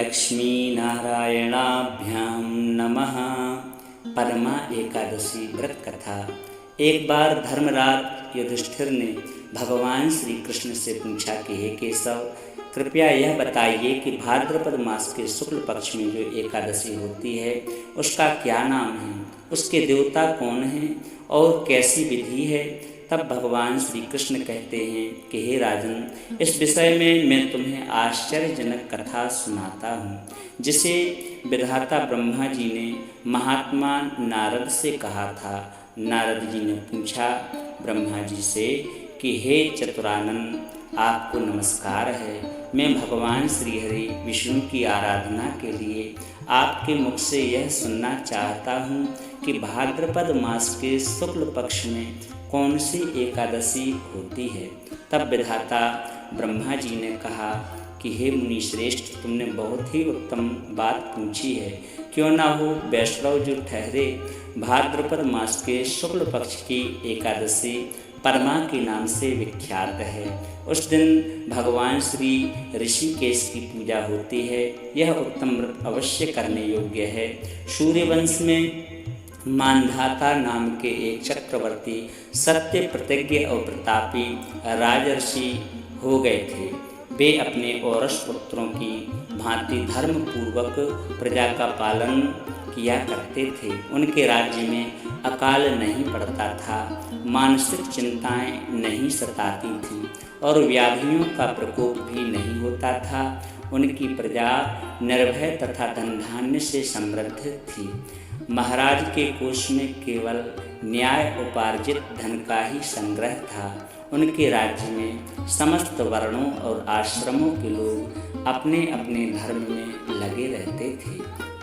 श्रीलक्ष्मीनारायणाभ्यां नमः। परमा एकादशी व्रत कथा। एक बार धर्मराज युधिष्ठिर ने भगवान श्री कृष्ण से पूछा कि हे केशव, कृपया यह बताइए कि भाद्रपद मास के शुक्ल पक्ष में जो एकादशी होती है उसका क्या नाम है, उसके देवता कौन हैं और कैसी विधि है। तब भगवान श्री कृष्ण कहते हैं कि हे राजन, इस विषय में मैं तुम्हें आश्चर्यजनक कथा सुनाता हूँ, जिसे विधाता ब्रह्मा जी ने महात्मा नारद से कहा था। नारद जी ने पूछा ब्रह्मा जी से कि हे चतुरानन, आपको नमस्कार है। मैं भगवान श्रीहरि विष्णु की आराधना के लिए आपके मुख से यह सुनना चाहता हूँ कि भाद्रपद मास के शुक्ल पक्ष में कौन सी एकादशी होती है। तब विधाता ब्रह्मा जी ने कहा कि हे मुनि श्रेष्ठ, तुमने बहुत ही उत्तम बात पूछी है। क्यों ना हो वैष्णव जो ठहरे, भाद्रपद मास के शुक्ल पक्ष की एकादशी परमा के नाम से विख्यात है। उस दिन भगवान श्री ऋषिकेश की पूजा होती है। यह उत्तम व्रत अवश्य करने योग्य है। सूर्यवंश में मानधाता नाम के एक चक्रवर्ती सत्य प्रतिज्ञ और प्रतापी राजर्षि हो गए थे। वे अपने औरस पुत्रों की भांति धर्म पूर्वक प्रजा का पालन किया करते थे। उनके राज्य में अकाल नहीं पड़ता था, मानसिक चिंताएं नहीं सताती थी और व्याधियों का प्रकोप भी नहीं होता था। उनकी प्रजा निर्भय तथा धन धान्य से समृद्ध थी। महाराज के कोष में केवल न्याय उपार्जित धन का ही संग्रह था। उनके राज्य में समस्त वर्णों और आश्रमों के लोग अपने अपने धर्म में लगे रहते थे।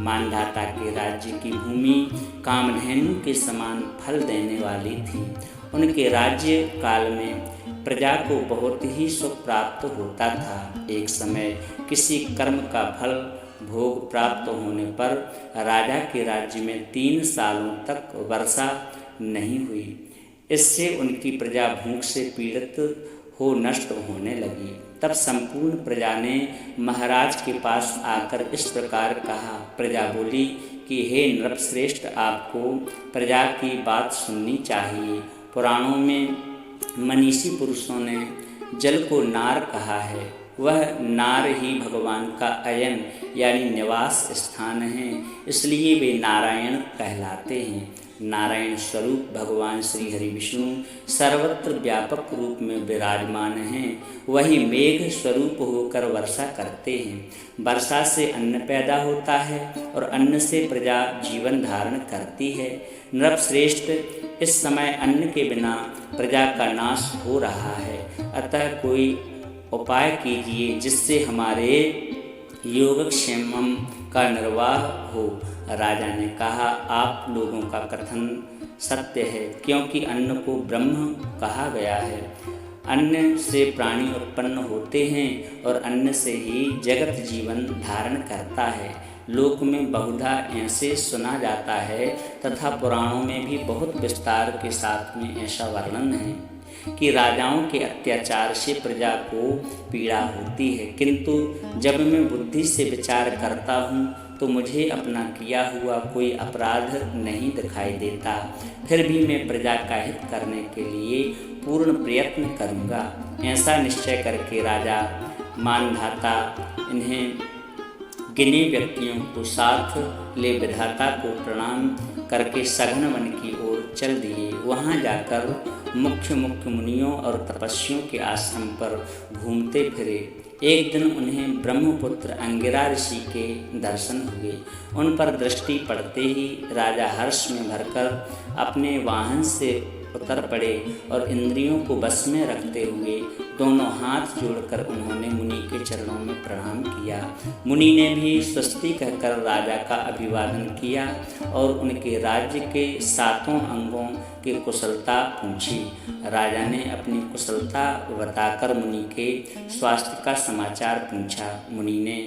मानधाता के राज्य की भूमि कामधेनु के समान फल देने वाली थी। उनके राज्य काल में प्रजा को बहुत ही सुख प्राप्त होता था। एक समय किसी कर्म का फल भोग प्राप्त होने पर राजा के राज्य में 3 सालों तक वर्षा नहीं हुई। इससे उनकी प्रजा भूख से पीड़ित हो नष्ट होने लगी। तब संपूर्ण प्रजा ने महाराज के पास आकर इस प्रकार कहा। प्रजा बोली कि हे नृपश्रेष्ठ, आपको प्रजा की बात सुननी चाहिए। पुराणों में मनीषी पुरुषों ने जल को नार कहा है। वह नार ही भगवान का अयन यानी निवास स्थान है, इसलिए वे नारायण कहलाते हैं। नारायण स्वरूप भगवान श्री हरि विष्णु सर्वत्र व्यापक रूप में विराजमान हैं। वही मेघ स्वरूप होकर वर्षा करते हैं। वर्षा से अन्न पैदा होता है और अन्न से प्रजा जीवन धारण करती है। नृपश्रेष्ठ, इस समय अन्न के बिना प्रजा का नाश हो रहा है, अतः कोई उपाय कीजिए जिससे हमारे योगक्षेमम का निर्वाह हो। राजा ने कहा, आप लोगों का कथन सत्य है, क्योंकि अन्न को ब्रह्म कहा गया है। अन्न से प्राणी उत्पन्न होते हैं और अन्न से ही जगत जीवन धारण करता है। लोक में बहुधा ऐसे सुना जाता है तथा पुराणों में भी बहुत विस्तार के साथ में ऐसा वर्णन है कि राजाओं के अत्याचार से प्रजा को पीड़ा होती है, किंतु जब मैं बुद्धि से विचार करता हूँ तो मुझे अपना किया हुआ कोई अपराध नहीं दिखाई देता। फिर भी मैं प्रजा का हित करने के लिए पूर्ण प्रयत्न करूँगा। ऐसा निश्चय करके राजा मानधाता इन्हें गिने व्यक्तियों को साथ ले विधाता को प्रणाम करके सघन वन की ओर चल दिए। वहाँ जाकर मुख्य मुनियों और तपस्वियों के आश्रम पर घूमते फिरे। एक दिन उन्हें ब्रह्मपुत्र अंगिरा ऋषि के दर्शन हुए। उन पर दृष्टि पड़ते ही राजा हर्ष में भरकर अपने वाहन से उतर पड़े और इंद्रियों को बस में रखते हुए दोनों हाथ जोड़कर उन्होंने मुनि के चरणों में प्रणाम किया। मुनि ने भी स्वस्ति कहकर राजा का अभिवादन किया और उनके राज्य के 7 अंगों की कुशलता पूछी। राजा ने अपनी कुशलता बताकर मुनि के स्वास्थ्य का समाचार पूछा। मुनि ने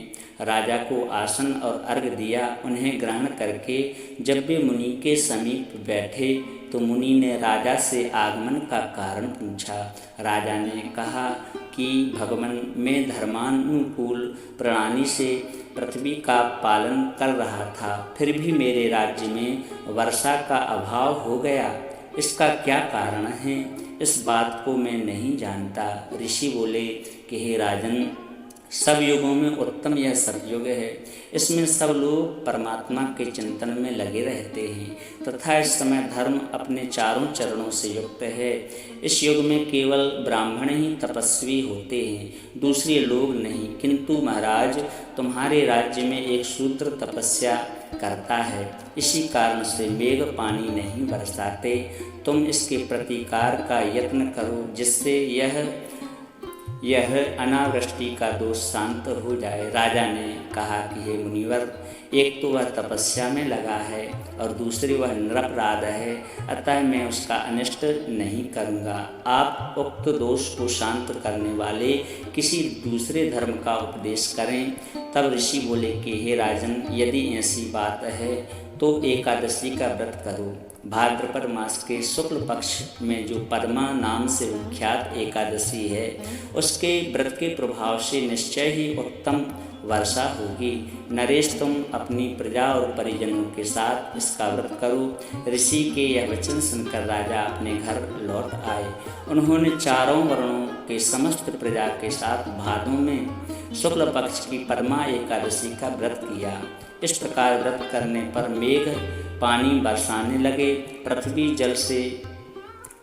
राजा को आसन और अर्घ्य दिया। उन्हें ग्रहण करके जब वे मुनि के समीप बैठे तो मुनि ने राजा से आगमन का कारण पूछा। राजा ने कहा कि की भगवन में धर्मानुकूल प्रणाली से पृथ्वी का पालन कर रहा था, फिर भी मेरे राज्य में वर्षा का अभाव हो गया। इसका क्या कारण है, इस बात को मैं नहीं जानता। ऋषि बोले कि हे राजन, सब युगों में उत्तम यह सतयुग है। इसमें सब लोग परमात्मा के चिंतन में लगे रहते हैं तथा इस समय धर्म अपने चारों चरणों से युक्त है। इस युग में केवल ब्राह्मण ही तपस्वी होते हैं, दूसरे लोग नहीं। किंतु महाराज, तुम्हारे राज्य में एक शूद्र तपस्या करता है, इसी कारण से मेघ पानी नहीं बरसाते। तुम इसके प्रतिकार का यत्न करो, जिससे यह अनावृष्टि का दोष शांत हो जाए। राजा ने कहा कि हे मुनिवर, एक तो वह तपस्या में लगा है और दूसरी वह निरपराध है, अतः मैं उसका अनिष्ट नहीं करूँगा। आप उक्त दोष को शांत करने वाले किसी दूसरे धर्म का उपदेश करें। तब ऋषि बोले कि हे राजन, यदि ऐसी बात है तो एकादशी का व्रत करो। भाद्रपद मास के शुक्ल पक्ष में जो पद्मा नाम से विख्यात एकादशी है, उसके व्रत के प्रभाव से निश्चय ही उत्तम वर्षा होगी। नरेश, तुम अपनी प्रजा और परिजनों के साथ इसका व्रत करो। ऋषि के यह वचन सुनकर राजा अपने घर लौट आए। उन्होंने चारों वर्णों के समस्त प्रजा के साथ भादों में शुक्ल पक्ष की पद्मा एकादशी का व्रत किया। इस प्रकार व्रत करने पर मेघ पानी बरसाने लगे, पृथ्वी जल से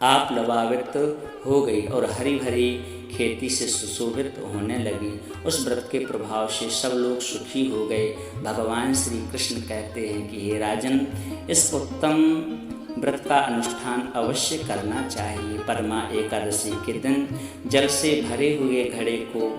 आप लबावित हो गई और हरी भरी खेती से सुशोभित होने लगी। उस व्रत के प्रभाव से सब लोग सुखी हो गए। भगवान श्री कृष्ण कहते हैं कि हे राजन, इस उत्तम व्रत का अनुष्ठान अवश्य करना चाहिए। परमा एकादशी के दिन जल से भरे हुए घड़े को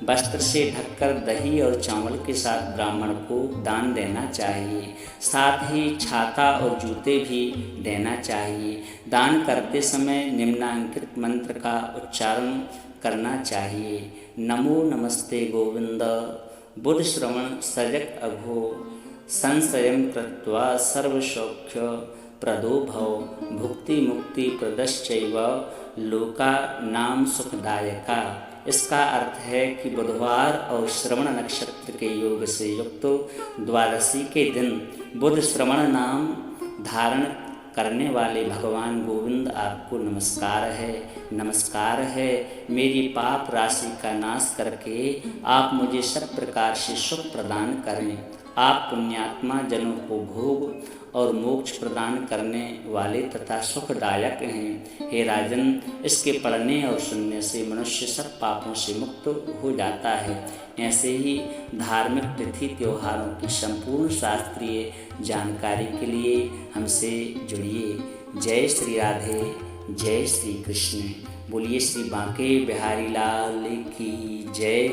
वस्त्र से ढककर दही और चावल के साथ ब्राह्मण को दान देना चाहिए। साथ ही छाता और जूते भी देना चाहिए। दान करते समय निम्नांकित मंत्र का उच्चारण करना चाहिए। नमो नमस्ते गोविंद, बुध श्रवण सजक अघो, संशयं कृत्वा सर्वसौख्य प्रदो भव, भुक्ति मुक्ति प्रदश्चैव लोका नाम सुखदायका। इसका अर्थ है कि बुधवार और श्रवण नक्षत्र के योग से युक्त द्वादशी के दिन बुध श्रवण नाम धारण करने वाले भगवान गोविंद आपको नमस्कार है। मेरी पाप राशि का नाश करके आप मुझे सब प्रकार से सुख प्रदान करें। आप पुण्यात्मा जनों को भोग और मोक्ष प्रदान करने वाले तथा सुखदायक हैं। हे राजन, इसके पढ़ने और सुनने से मनुष्य सब पापों से मुक्त हो जाता है। ऐसे ही धार्मिक तिथि त्योहारों की संपूर्ण शास्त्रीय जानकारी के लिए हमसे जुड़िए। जय श्री राधे, जय श्री कृष्ण। बोलिए श्री बांके बिहारी लाल की जय।